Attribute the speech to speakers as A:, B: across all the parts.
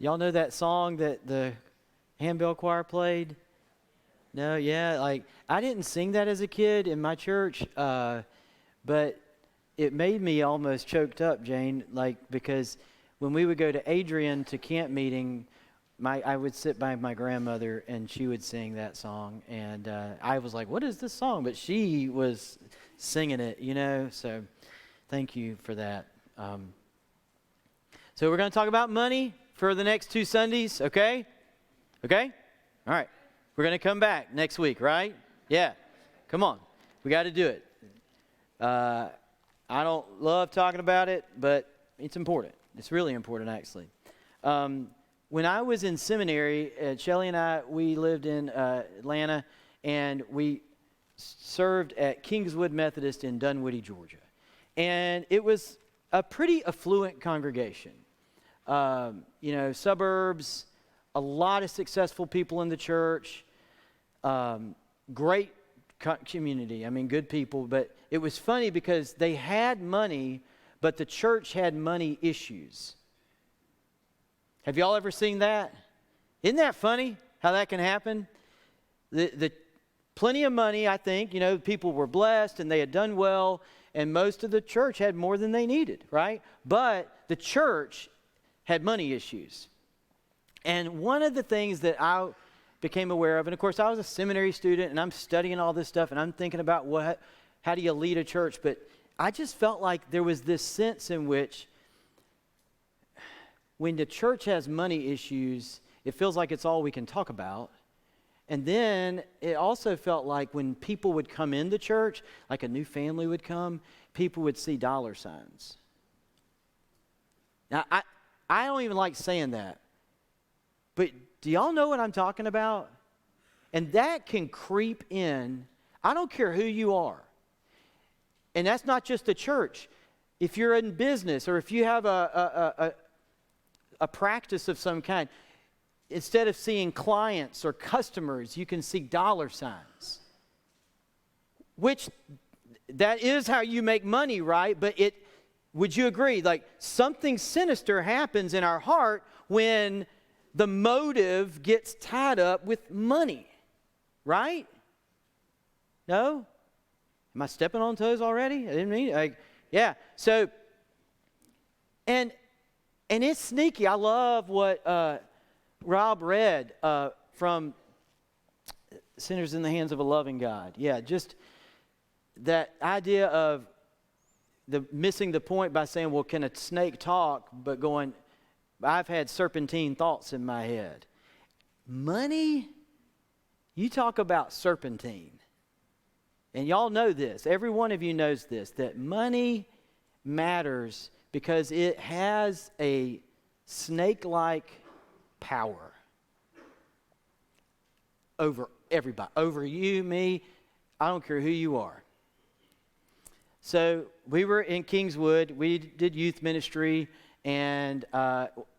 A: Y'all know that song that the handbell choir played? No, yeah, like I didn't sing that as a kid in my church, but it made me almost choked up, Jane, like because when we would go to Adrian to camp meeting, I would sit by my grandmother and she would sing that song, and I was like, "What is this song?" But she was singing it, So thank you for that. So we're going to talk about money for the next 2 Sundays, okay? Okay? All right. We're going to come back next week, right? Yeah. Come on. We got to do it. I don't love talking about it, but it's important. It's really important, actually. When I was in seminary, Shelly and I, we lived in Atlanta, and we served at Kingswood Methodist in Dunwoody, Georgia. And it was a pretty affluent congregation. Suburbs, a lot of successful people in the church, great community, good people. But it was funny because they had money, but the church had money issues. Have y'all ever seen that? Isn't that funny how that can happen? The plenty of money, I think, people were blessed and they had done well, and most of the church had more than they needed, right? But the church had money issues. And one of the things that I became aware of, and of course I was a seminary student and I'm studying all this stuff and I'm thinking about how do you lead a church, but I just felt like there was this sense in which when the church has money issues, it feels like it's all we can talk about. And then it also felt like when people would come in the church, like a new family would come, people would see dollar signs. Now, I don't even like saying that, but do y'all know what I'm talking about? And that can creep in. I don't care who you are. And that's not just the church. If you're in business or if you have a practice of some kind, instead of seeing clients or customers, you can see dollar signs. Which, that is how you make money, right? But would you agree, like something sinister happens in our heart when the motive gets tied up with money, right? No? Am I stepping on toes already? I didn't mean, yeah. So, and it's sneaky. I love what Rob read from Sinners in the Hands of a Loving God. Yeah, just that idea of missing the point by saying, well, can a snake talk? But going, I've had serpentine thoughts in my head. Money, you talk about serpentine. And y'all know this. Every one of you knows this, that money matters because it has a snake-like power over everybody, over you, me, I don't care who you are. So we were in Kingswood, we did youth ministry, and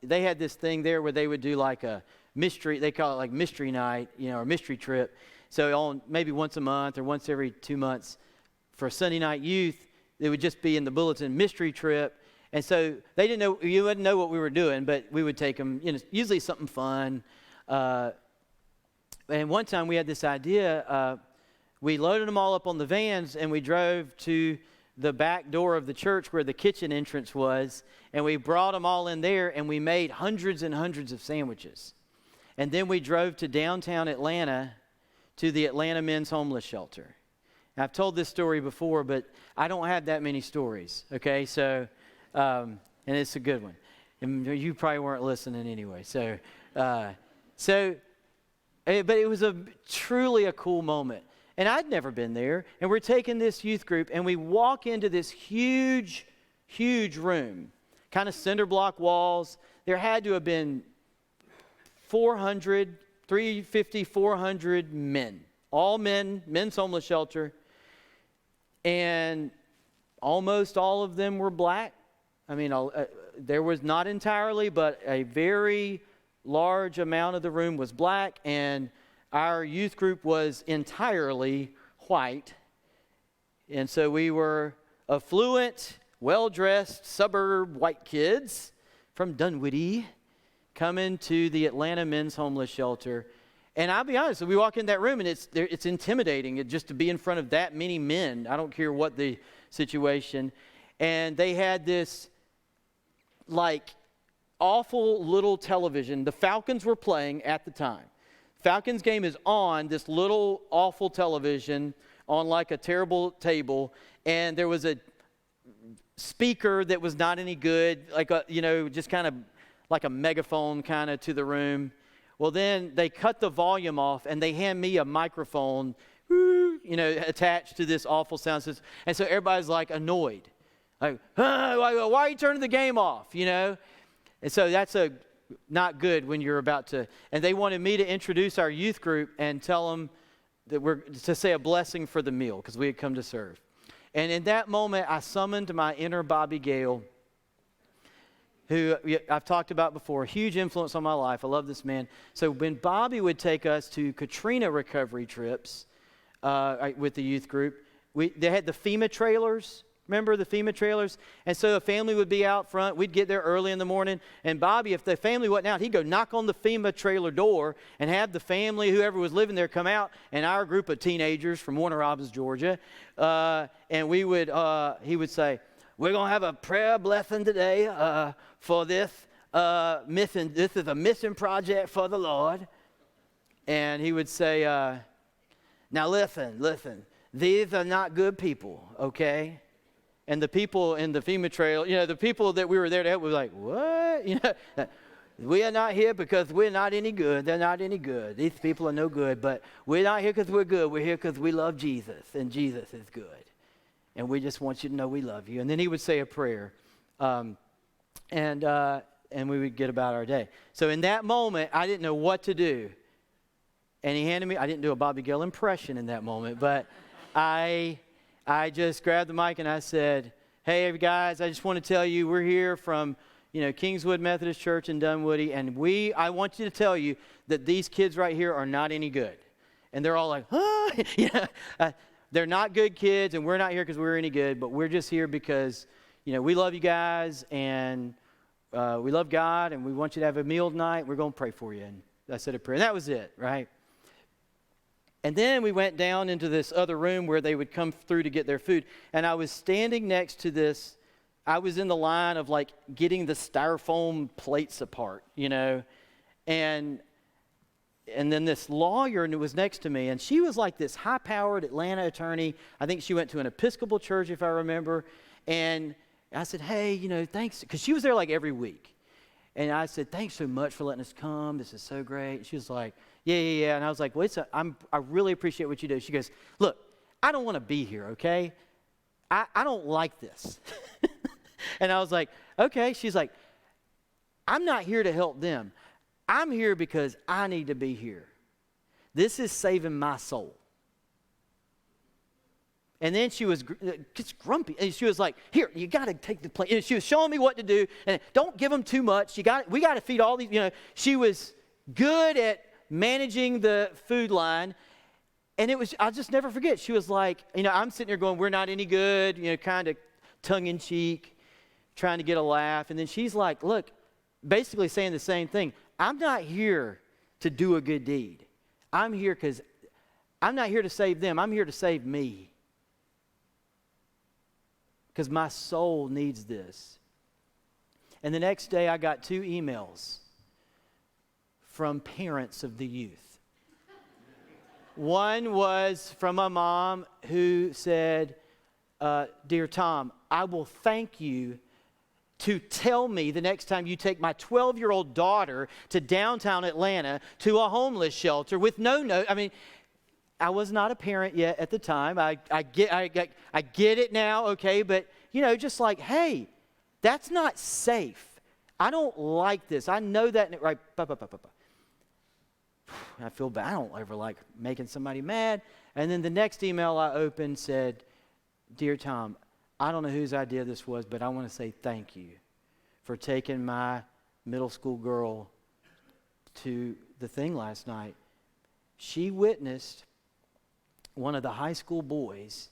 A: they had this thing there where they would do like a mystery, they call it like mystery night, or mystery trip. So on maybe once a month or once every 2 months for Sunday night youth, it would just be in the bulletin, mystery trip. And so they didn't know, you wouldn't know what we were doing, but we would take them, usually something fun. And one time we had this idea, we loaded them all up on the vans and we drove to the back door of the church where the kitchen entrance was, and we brought them all in there and we made hundreds and hundreds of sandwiches. And then we drove to downtown Atlanta to the Atlanta Men's Homeless Shelter. Now, I've told this story before, but I don't have that many stories, okay? So, and it's a good one. And you probably weren't listening anyway. But it was truly a cool moment. And I'd never been there. And we're taking this youth group, and we walk into this huge, huge room, kind of cinder block walls. There had to have been 350, 400 men. All men, men's homeless shelter. And almost all of them were black. There was not entirely, but a very large amount of the room was black, and our youth group was entirely white. And so we were affluent, well-dressed, suburb white kids from Dunwoody. coming to the Atlanta Men's Homeless Shelter. And I'll be honest, we walk in that room and it's intimidating just to be in front of that many men. I don't care what the situation. And they had this like awful little television. The Falcons were playing at the time. Falcons game is on this little awful television on like a terrible table. And there was a speaker that was not any good, like a, just kind of like a megaphone kind of to the room. Well, then they cut the volume off and they hand me a microphone, attached to this awful sound system. And so everybody's like annoyed. Like, why are you turning the game off, And so that's not good when you're about to. And they wanted me to introduce our youth group and tell them that we're to say a blessing for the meal because we had come to serve. And in that moment, I summoned my inner Bobby Gale, who I've talked about before, huge influence on my life. I love this man. So when Bobby would take us to Katrina recovery trips with the youth group, they had the FEMA trailers. Remember the FEMA trailers? And so a family would be out front. We'd get there early in the morning. And Bobby, if the family wasn't out, he'd go knock on the FEMA trailer door and have the family, whoever was living there, come out. And our group of teenagers from Warner Robins, Georgia, and he would say, we're going to have a prayer blessing today for this mission. This is a mission project for the Lord. And he would say, now listen, these are not good people, okay? And the people in the FEMA trail, the people that we were there to help were like, what? We are not here because we're not any good. They're not any good. These people are no good, but we're not here because we're good. We're here because we love Jesus, and Jesus is good. And we just want you to know we love you. And then he would say a prayer, and we would get about our day. So in that moment, I didn't know what to do. And he handed me, I didn't do a Bobby Gill impression in that moment, but I just grabbed the mic and I said, hey, guys, I just want to tell you we're here from, Kingswood Methodist Church in Dunwoody, and I want you to tell you that these kids right here are not any good. And they're all like, they're not good kids, and we're not here because we're any good, but we're just here because, we love you guys, and we love God, and we want you to have a meal tonight. We're going to pray for you. And I said a prayer, and that was it, right? And then we went down into this other room where they would come through to get their food, and I was standing next to this. I was in the line of like getting the styrofoam plates apart, and then this lawyer was next to me, and she was like this high-powered Atlanta attorney. I think she went to an Episcopal church, if I remember. And I said, hey, thanks, because she was there like every week. And I said, thanks so much for letting us come. This is so great. And she was like, yeah. And I was like, well, I really appreciate what you do. She goes, look, I don't want to be here, okay? I don't like this. And I was like, okay. She's like, I'm not here to help them. I'm here because I need to be here. This is saving my soul. And then she was just grumpy. And she was like, here, you got to take the plate. And she was showing me what to do. And don't give them too much. We got to feed all these. She was good at managing the food line. And I'll just never forget. She was like, I'm sitting here going, we're not any good, kind of tongue in cheek, trying to get a laugh. And then she's like, look, basically saying the same thing. I'm not here to do a good deed. I'm here because I'm not here to save them. I'm here to save me. Because my soul needs this. And the next day I got 2 emails from parents of the youth. One was from a mom who said, Dear Tom, I will thank you to tell me the next time you take my 12-year-old daughter to downtown Atlanta to a homeless shelter with no note. I mean, I was not a parent yet at the time. I get it now, okay? But, just like, hey, that's not safe. I don't like this. I know that. Right? I feel bad. I don't ever like making somebody mad. And then the next email I opened said, Dear Tom, I don't know whose idea this was, but I want to say thank you for taking my middle school girl to the thing last night. She witnessed one of the high school boys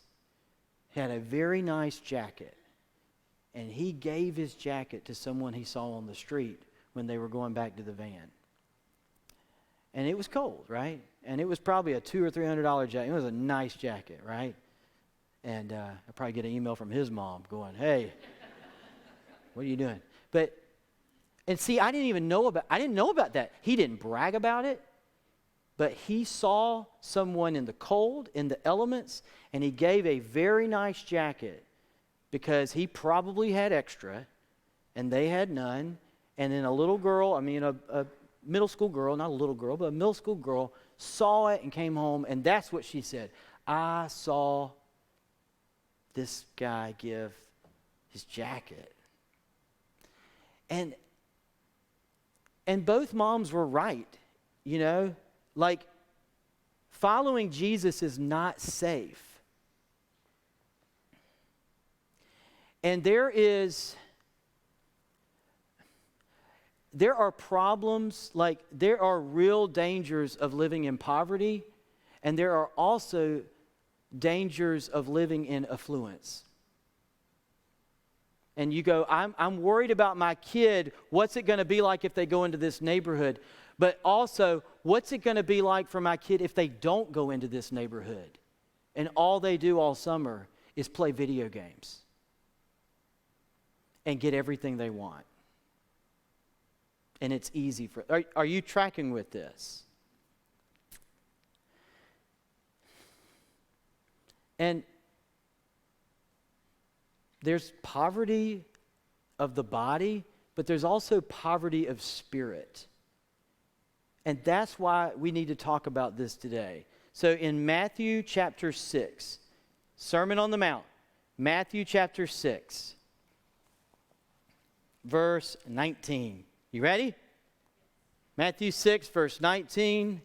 A: had a very nice jacket, and he gave his jacket to someone he saw on the street when they were going back to the van. And it was cold, right? And it was probably a $200 or $300 jacket. It was a nice jacket, right? And I'll probably get an email from his mom going, hey, what are you doing? And see, I didn't know about that. He didn't brag about it, but he saw someone in the cold, in the elements, and he gave a very nice jacket because he probably had extra, and they had none. And then a middle school girl, not a little girl, but a middle school girl saw it and came home, and that's what she said. I saw this guy give his jacket. And both moms were right, like following Jesus is not safe. And there are problems, like there are real dangers of living in poverty, and there are also dangers of living in affluence. And you go, I'm worried about my kid. What's it going to be like if they go into this neighborhood? But also, what's it going to be like for my kid if they don't go into this neighborhood? And all they do all summer is play video games and get everything they want. And it's easy for... Are you tracking with this? And there's poverty of the body, but there's also poverty of spirit. And that's why we need to talk about this today. So in Matthew chapter 6, Sermon on the Mount, Matthew chapter 6, verse 19. You ready? Matthew 6, verse 19.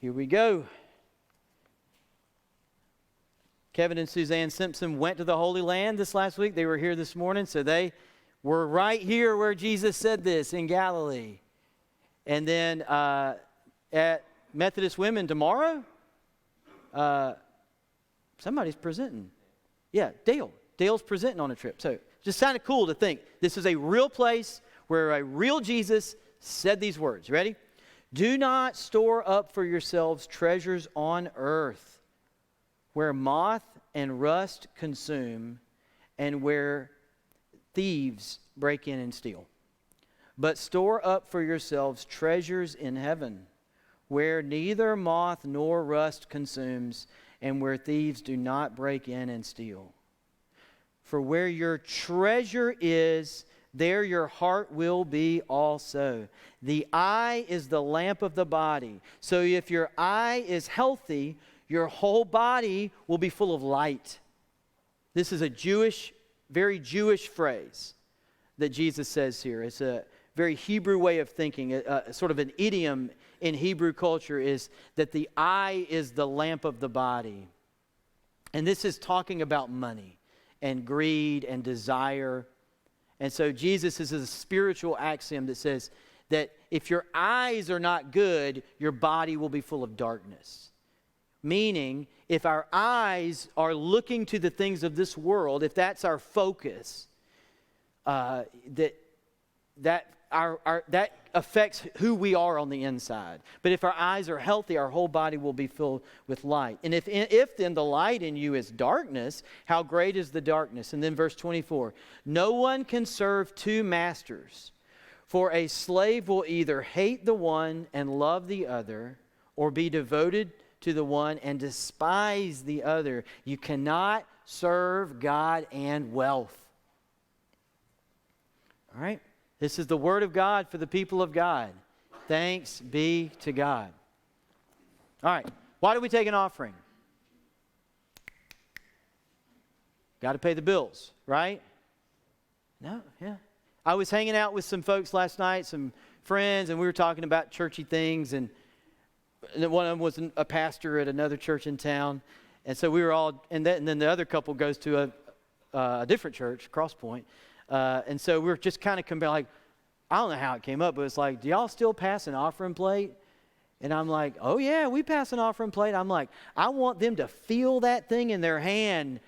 A: Here we go. Kevin and Suzanne Simpson went to the Holy Land this last week. They were here this morning, so they were right here where Jesus said this in Galilee. And then at Methodist Women tomorrow, somebody's presenting. Yeah, Dale. Dale's presenting on a trip. So just kind of cool to think this is a real place where a real Jesus said these words. Ready? Do not store up for yourselves treasures on earth, where moth and rust consume, and where thieves break in and steal. But store up for yourselves treasures in heaven, where neither moth nor rust consumes, and where thieves do not break in and steal. For where your treasure is, there your heart will be also. The eye is the lamp of the body. So if your eye is healthy, your whole body will be full of light. This is a very Jewish phrase that Jesus says here. It's a very Hebrew way of thinking. Sort of an idiom in Hebrew culture is that the eye is the lamp of the body. And this is talking about money and greed and desire. And so Jesus is a spiritual axiom that says that if your eyes are not good, your body will be full of darkness. Meaning, if our eyes are looking to the things of this world, if that's our focus, that affects who we are on the inside. But if our eyes are healthy, our whole body will be filled with light. And if then the light in you is darkness, how great is the darkness? And then verse 24, no one can serve two masters, for a slave will either hate the one and love the other, or be devoted to the one and despise the other. You cannot serve God and wealth. All right? This is the word of God for the people of God. Thanks be to God. All right. Why do we take an offering? Got to pay the bills, right? No, yeah. I was hanging out with some folks last night, some friends, and we were talking about churchy things, and one of them was a pastor at another church in town. And so we were all, and then the other couple goes to a different church, Cross Point. And so we were just kind of comparing, like, I don't know how it came up, but it's like, do y'all still pass an offering plate? And I'm like, oh yeah, we pass an offering plate. I'm like, I want them to feel that thing in their hand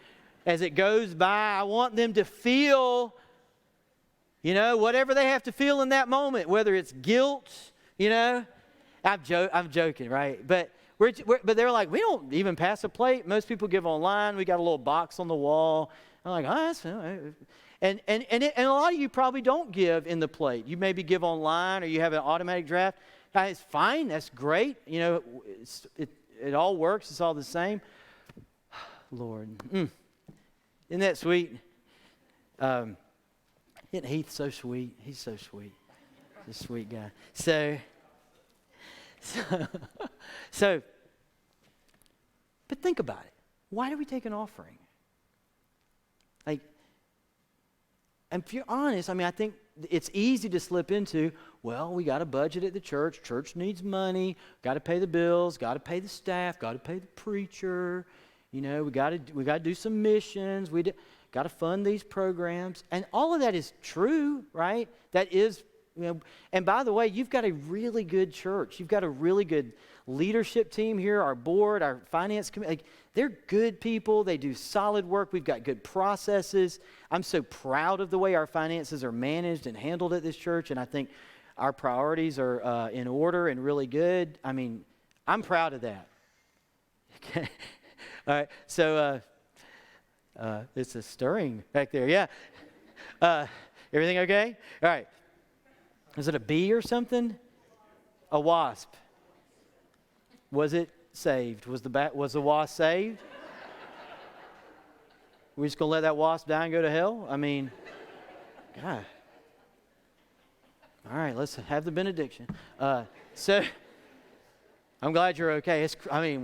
A: as it goes by. I want them to feel You know, whatever they have to feel in that moment, whether it's guilt, you know. I'm joking, right? But but they're like, we don't even pass a plate. Most people give online. We got a little box on the wall. I'm like, oh, that's and a lot of you probably don't give in the plate. You maybe give online or you have an automatic draft. It's fine. That's great. You know, it all works. It's all the same. Lord, isn't that sweet? Isn't Heath so sweet? He's so sweet. He's a sweet guy. So, but think about it. Why do we take an offering? Like, and if you're honest, I mean, I think it's easy to slip into, well, we got a budget at the church. Church needs money. Got to pay the bills. Got to pay the staff. Got to pay the preacher. You know, we got to do some missions. Got to fund these programs. And all of that is true, right? That is, you know, and by the way, you've got a really good church. You've got a really good leadership team here, our board, our finance committee. Like, they're good people. They do solid work. We've got good processes. I'm so proud of the way our finances are managed and handled at this church, and I think our priorities are in order and really good. I mean, I'm proud of that. Okay. All right. So, it's a stirring back there. Yeah. Everything okay? All right. Is it a bee or something? A wasp. Was it saved? Was the wasp saved? We're just gonna let that wasp die and go to hell? I mean, God. All right, let's have the benediction. So, I'm glad you're okay.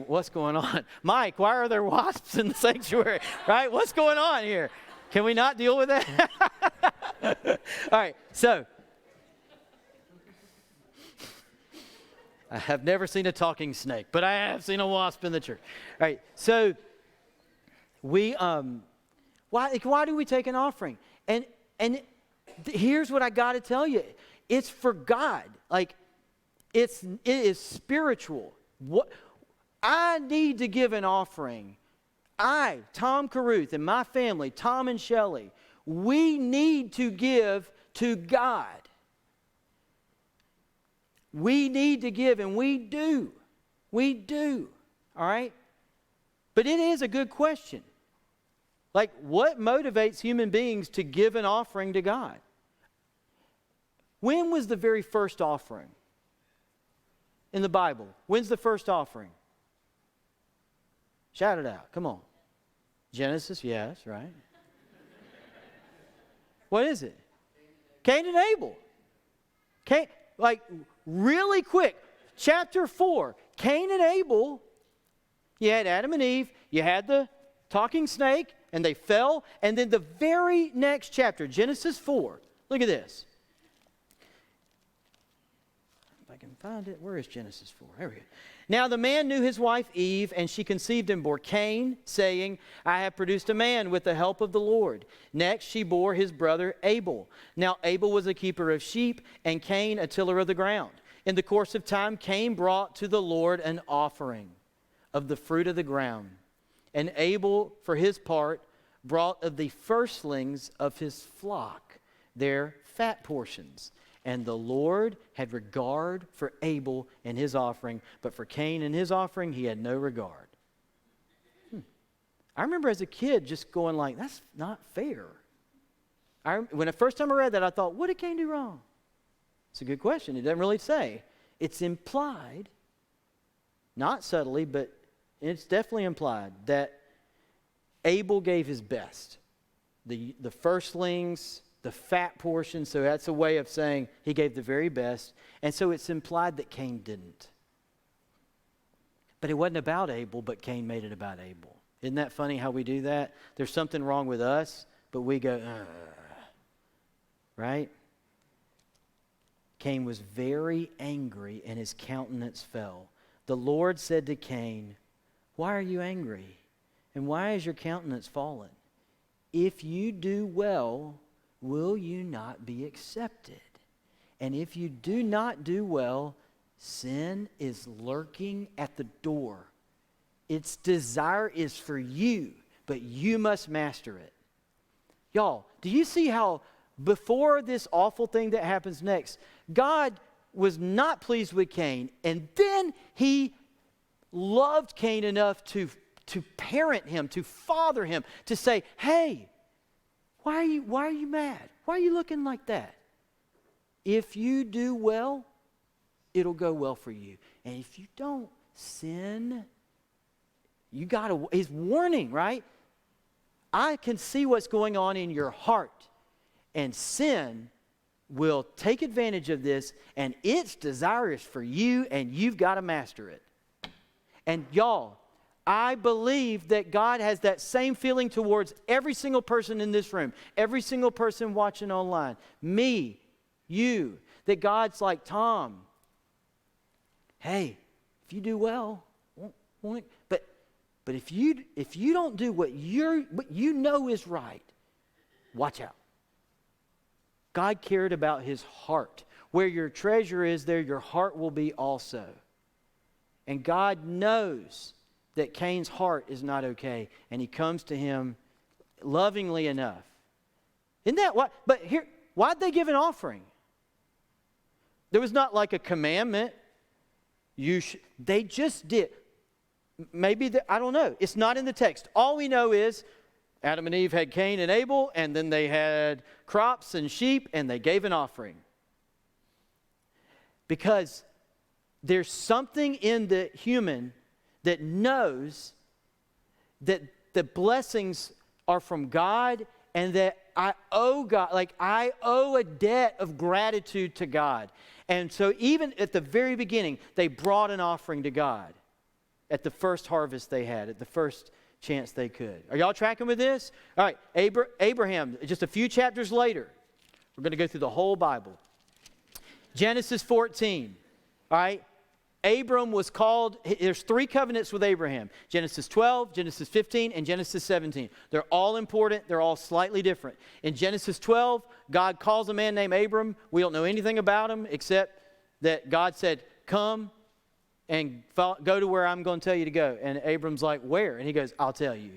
A: What's going on? Mike, why are there wasps in the sanctuary? Right? What's going on here? Can we not deal with that? All right, so. I have never seen a talking snake, but I have seen a wasp in the church. All right, so we, why do we take an offering? And here's what I got to tell you. It's for God. Like, it is spiritual. What I need to give an offering. I, Tom Caruth, and my family, Tom and Shelley, we need to give to God. We need to give, and we do. We do. All right? But it is a good question. Like, what motivates human beings to give an offering to God? When was the very first offering in the Bible? When's the first offering? Shout it out. Come on. Genesis, yes, right? What is it? Cain and Abel. Really quick, chapter 4, Cain and Abel, you had Adam and Eve, you had the talking snake, and they fell, and then the very next chapter, Genesis 4, look at this. If I can find it, where is Genesis 4? There we go. Now the man knew his wife Eve, and she conceived and bore Cain, saying, I have produced a man with the help of the Lord. Next she bore his brother Abel. Now Abel was a keeper of sheep, and Cain a tiller of the ground. In the course of time, Cain brought to the Lord an offering of the fruit of the ground. And Abel, for his part, brought of the firstlings of his flock, their fat portions. And the Lord had regard for Abel and his offering, but for Cain and his offering, he had no regard. I remember as a kid just going like, that's not fair. When the first time I read that, I thought, what did Cain do wrong? It's a good question. It doesn't really say. It's implied, not subtly, but it's definitely implied that Abel gave his best. The firstlings, the fat portion, so that's a way of saying he gave the very best. And so it's implied that Cain didn't. But it wasn't about Abel, but Cain made it about Abel. Isn't that funny how we do that? There's something wrong with us, but we go, right? Cain was very angry and his countenance fell. The Lord said to Cain, why are you angry? And why is your countenance fallen? If you do well, will you not be accepted? And if you do not do well, sin is lurking at the door. Its desire is for you, but you must master it. Y'all, do you see how before this awful thing that happens next, God was not pleased with Cain, and then he loved Cain enough to parent him, to father him, to say, hey, why are you mad? Why are you looking like that? If you do well, it'll go well for you. And if you don't sin, he's warning, right? I can see what's going on in your heart. And sin will take advantage of this, and it's desirous for you, and you've got to master it. And y'all, I believe that God has that same feeling towards every single person in this room, every single person watching online, me, you, that God's like, Tom, hey, if you do well, but if you don't do what you know is right, watch out. God cared about his heart. Where your treasure is, there your heart will be also. And God knows that Cain's heart is not okay, and he comes to him lovingly enough. Isn't that what? But here, why'd they give an offering? There was not like a commandment. They just did. Maybe, I don't know. It's not in the text. All we know is Adam and Eve had Cain and Abel, and then they had crops and sheep, and they gave an offering. Because there's something in the human that knows that the blessings are from God, and that I owe God, like I owe a debt of gratitude to God. And so even at the very beginning, they brought an offering to God at the first harvest they had, at the first chance they could. Are y'all tracking with this? All right, Abraham, just a few chapters later, we're going to go through the whole Bible. Genesis 14, all right? Abram was called, there's 3 covenants with Abraham. Genesis 12, Genesis 15, and Genesis 17. They're all important. They're all slightly different. In Genesis 12, God calls a man named Abram. We don't know anything about him except that God said, come and go to where I'm going to tell you to go. And Abram's like, where? And he goes, I'll tell you.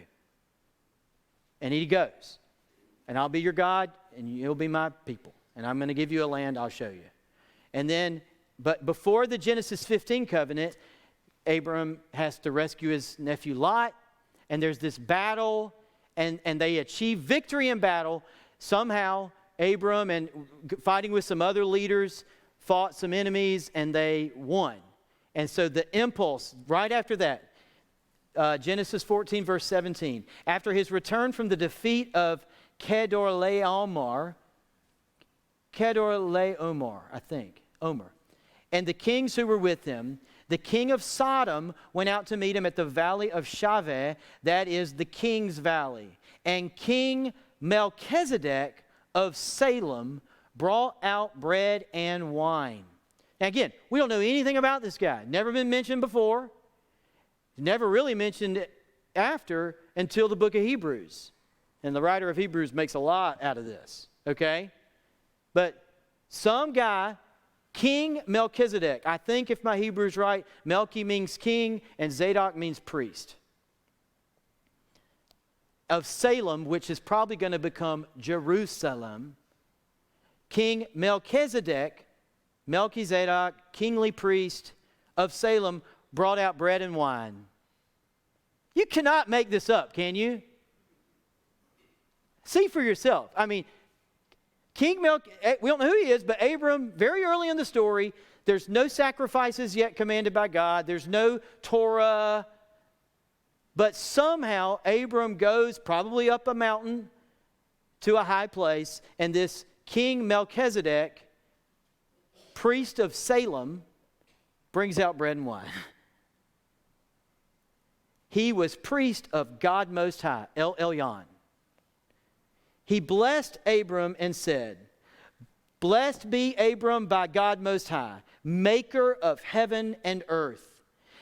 A: And he goes. And I'll be your God, and you'll be my people. And I'm going to give you a land, I'll show you. And then, but before the Genesis 15 covenant, Abram has to rescue his nephew Lot. And there's this battle, and they achieve victory in battle. Somehow, Abram, and fighting with some other leaders, fought some enemies, and they won. And so the impulse, right after that, Genesis 14, verse 17. After his return from the defeat of Kedorlaomer, I think, Omer, and the kings who were with him, the king of Sodom went out to meet him at the valley of Shaveh, that is the king's valley. And King Melchizedek of Salem brought out bread and wine. Now again, we don't know anything about this guy. Never been mentioned before. Never really mentioned after until the book of Hebrews. And the writer of Hebrews makes a lot out of this, okay? But some guy, King Melchizedek, I think if my Hebrew is right, Melchi means king and Zadok means priest, of Salem, which is probably going to become Jerusalem. King Melchizedek, Melchizedek, kingly priest of Salem, brought out bread and wine. You cannot make this up, can you? See for yourself. I mean, King Melchizedek, we don't know who he is, but Abram, very early in the story, there's no sacrifices yet commanded by God. There's no Torah. But somehow Abram goes probably up a mountain to a high place, and this King Melchizedek, priest of Salem, brings out bread and wine. He was priest of God Most High, El Elyon. He blessed Abram and said, blessed be Abram by God Most High, maker of heaven and earth.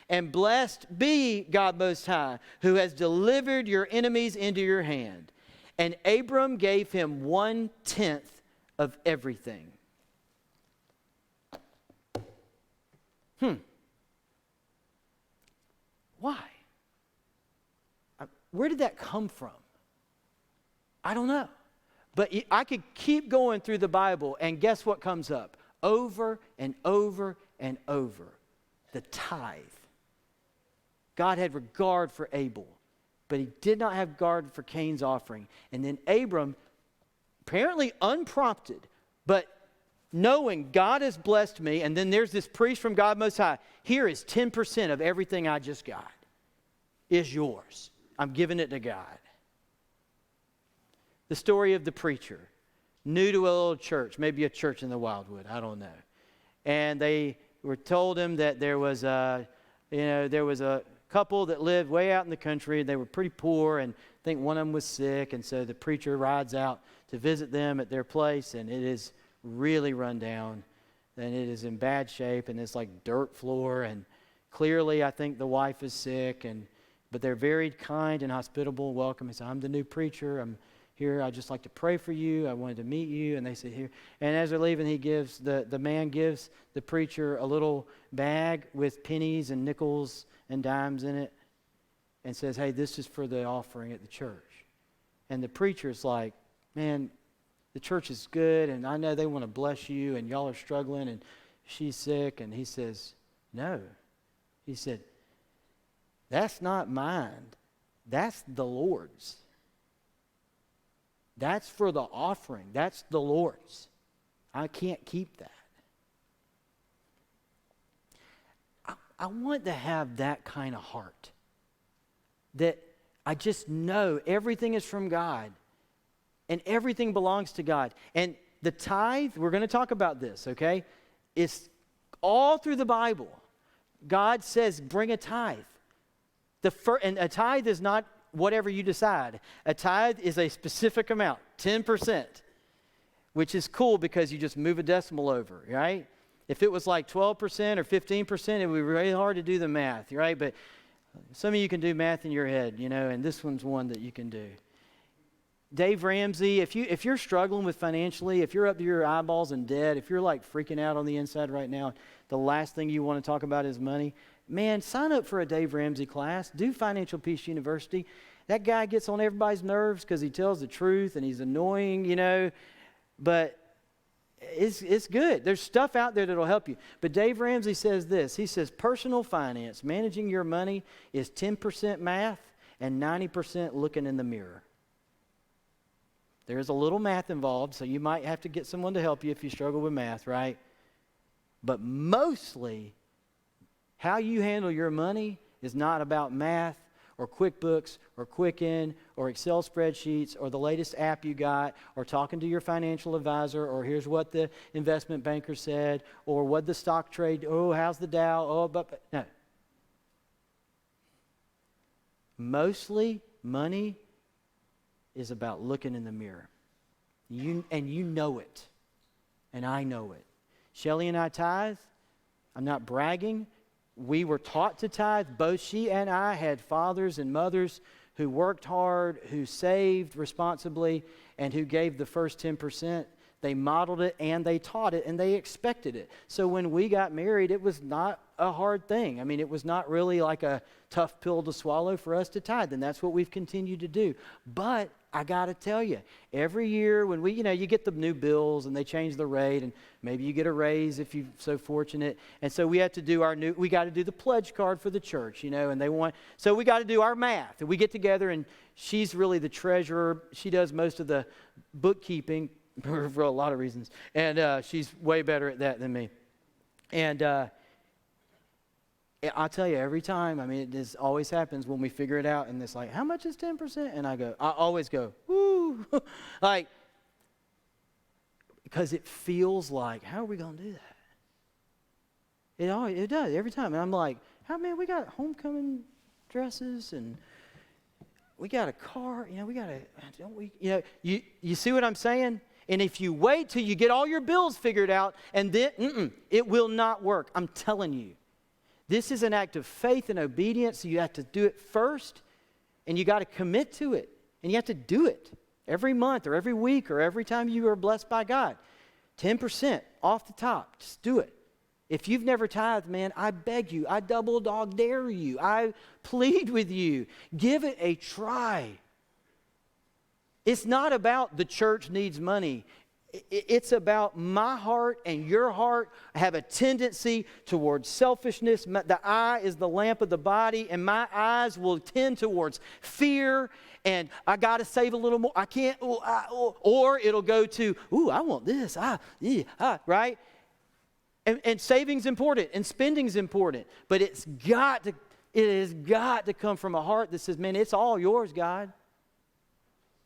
A: And blessed be God Most High, who has delivered your enemies into your hand. And Abram gave him 1/10 of everything. Why? Where did that come from? I don't know. But I could keep going through the Bible, and guess what comes up? Over and over and over. The tithe. God had regard for Abel, but he did not have regard for Cain's offering. And then Abram, apparently unprompted, but knowing God has blessed me, and then there's this priest from God Most High. Here is 10% of everything I just got is yours. I'm giving it to God. The story of the preacher, new to a little church, maybe a church in the Wildwood, I don't know. And they told him that there was a couple that lived way out in the country, and they were pretty poor, and I think one of them was sick, and so the preacher rides out to visit them at their place, and it is really run down, and it is in bad shape, and it's like dirt floor, and clearly I think the wife is sick, but they're very kind and hospitable, welcome. He said, I'm the new preacher, I'm here, I'd just like to pray for you, I wanted to meet you. And they said, here. And as they're leaving, the man gives the preacher a little bag with pennies and nickels and dimes in it, and says, hey, this is for the offering at the church. And the preacher's like, man, the church is good, and I know they want to bless you, and y'all are struggling, and she's sick. And he says, no. He said, that's not mine. That's the Lord's. That's for the offering. That's the Lord's. I can't keep that. I want to have that kind of heart. That I just know everything is from God. And everything belongs to God. And the tithe, we're going to talk about this, okay? It's all through the Bible. God says, bring a tithe. And a tithe is not whatever you decide. A tithe is a specific amount, 10%, which is cool because you just move a decimal over, right? If it was like 12% or 15%, it would be really hard to do the math, right? But some of you can do math in your head, and this one's one that you can do. Dave Ramsey, if you're struggling with financially, if you're up to your eyeballs in debt, if you're like freaking out on the inside right now, the last thing you want to talk about is money, man, sign up for a Dave Ramsey class. Do Financial Peace University. That guy gets on everybody's nerves because he tells the truth and he's annoying, but it's good. There's stuff out there that'll help you. But Dave Ramsey says this. He says personal finance, managing your money, is 10% math and 90% looking in the mirror. There's a little math involved, so you might have to get someone to help you if you struggle with math, right? But mostly, how you handle your money is not about math or QuickBooks or Quicken or Excel spreadsheets or the latest app you got or talking to your financial advisor or here's what the investment banker said or what the stock trade, how's the Dow, no. Mostly, money is about looking in the mirror. You know it, and I know it. Shelly and I tithe. I'm not bragging. We were taught to tithe. Both she and I had fathers and mothers who worked hard, who saved responsibly, and who gave the first 10%. They modeled it, and they taught it, and they expected it. So when we got married, it was not a hard thing. I mean, it was not really like a tough pill to swallow for us to tithe, and that's what we've continued to do. But I got to tell you, every year when you get the new bills and they change the rate, and maybe you get a raise if you're so fortunate, and so we have to do we got to do the pledge card for the church, so we got to do our math, and we get together, and she's really the treasurer. She does most of the bookkeeping for a lot of reasons, and she's way better at that than me. And I'll tell you, every time, this always happens when we figure it out, and it's like, how much is 10%? And I always go, woo, because it feels like, how are we going to do that? It does every time. And I'm like, we got homecoming dresses, and we got a car, you see what I'm saying? And if you wait till you get all your bills figured out, and then, it will not work. I'm telling you. This is an act of faith and obedience, so you have to do it first, and you got to commit to it. And you have to do it every month or every week or every time you are blessed by God. 10% off the top. Just do it. If you've never tithed, man, I beg you. I double dog dare you. I plead with you. Give it a try. It's not about the church needs money. It's about my heart and your heart have a tendency towards selfishness. The eye is the lamp of the body, and my eyes will tend towards fear, and I got to save a little more. I can't, or it'll go to, ooh, I want this, right? And saving's important, and spending's important, but it has got to come from a heart that says, man, it's all yours, God.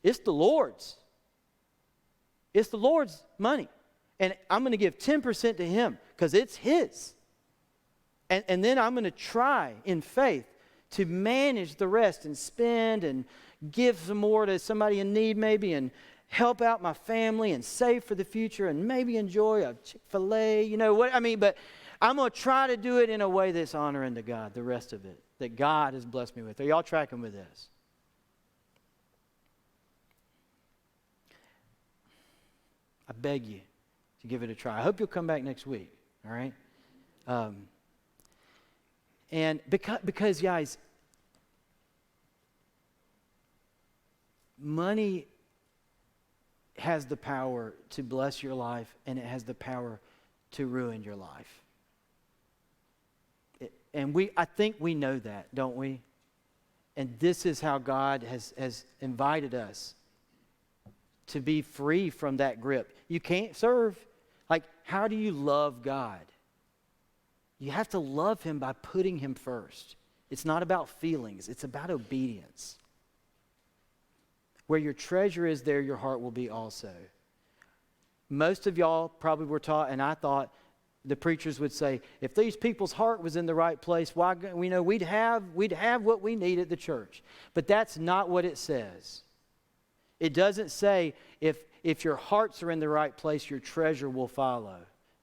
A: It's the Lord's. It's the Lord's money. And I'm going to give 10% to Him because it's His. And then I'm going to try in faith to manage the rest and spend and give some more to somebody in need maybe, and help out my family and save for the future and maybe enjoy a Chick-fil-A, you know what I mean? But I'm going to try to do it in a way that's honoring to God, the rest of it, that God has blessed me with. Are y'all tracking with this? I beg you to give it a try. I hope you'll come back next week, all right? And because, guys, money has the power to bless your life, and it has the power to ruin your life. I think we know that, don't we? And this is how God has invited us to be free from that grip. You can't serve. Like, how do you love God? You have to love Him by putting Him first. It's not about feelings. It's about obedience. Where your treasure is, there your heart will be also. Most of y'all probably were taught, and I thought the preachers would say, if these people's heart was in the right place, why, we know we'd have what we need at the church. But that's not what it says. It doesn't say if your hearts are in the right place, your treasure will follow.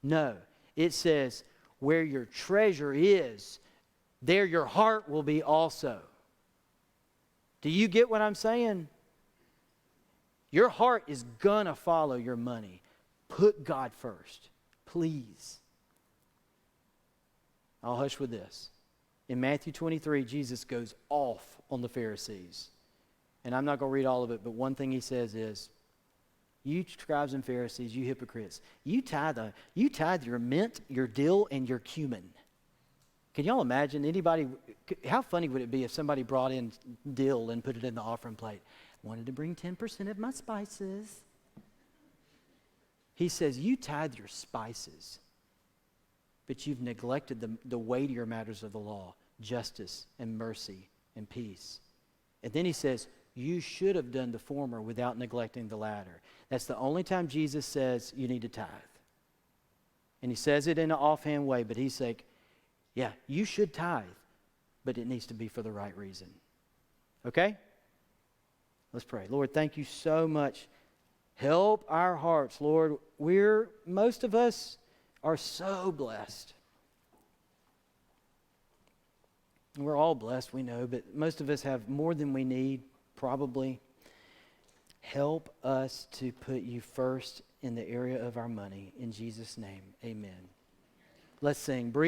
A: No, it says where your treasure is, there your heart will be also. Do you get what I'm saying? Your heart is gonna follow your money. Put God first, please. I'll hush with this. In Matthew 23, Jesus goes off on the Pharisees. And I'm not going to read all of it, but one thing He says is, you scribes and Pharisees, you hypocrites, you tithe your mint, your dill, and your cumin. Can y'all imagine anybody, how funny would it be if somebody brought in dill and put it in the offering plate? Wanted to bring 10% of my spices. He says, you tithe your spices, but you've neglected the weightier matters of the law, justice and mercy and peace. And then He says, you should have done the former without neglecting the latter. That's the only time Jesus says you need to tithe. And He says it in an offhand way, but He's like, yeah, you should tithe, but it needs to be for the right reason. Okay? Let's pray. Lord, thank You so much. Help our hearts, Lord. Most of us are so blessed. We're all blessed, we know, but most of us have more than we need, probably. Help us to put You first in the area of our money. In Jesus' name, amen. Let's sing. Breathe.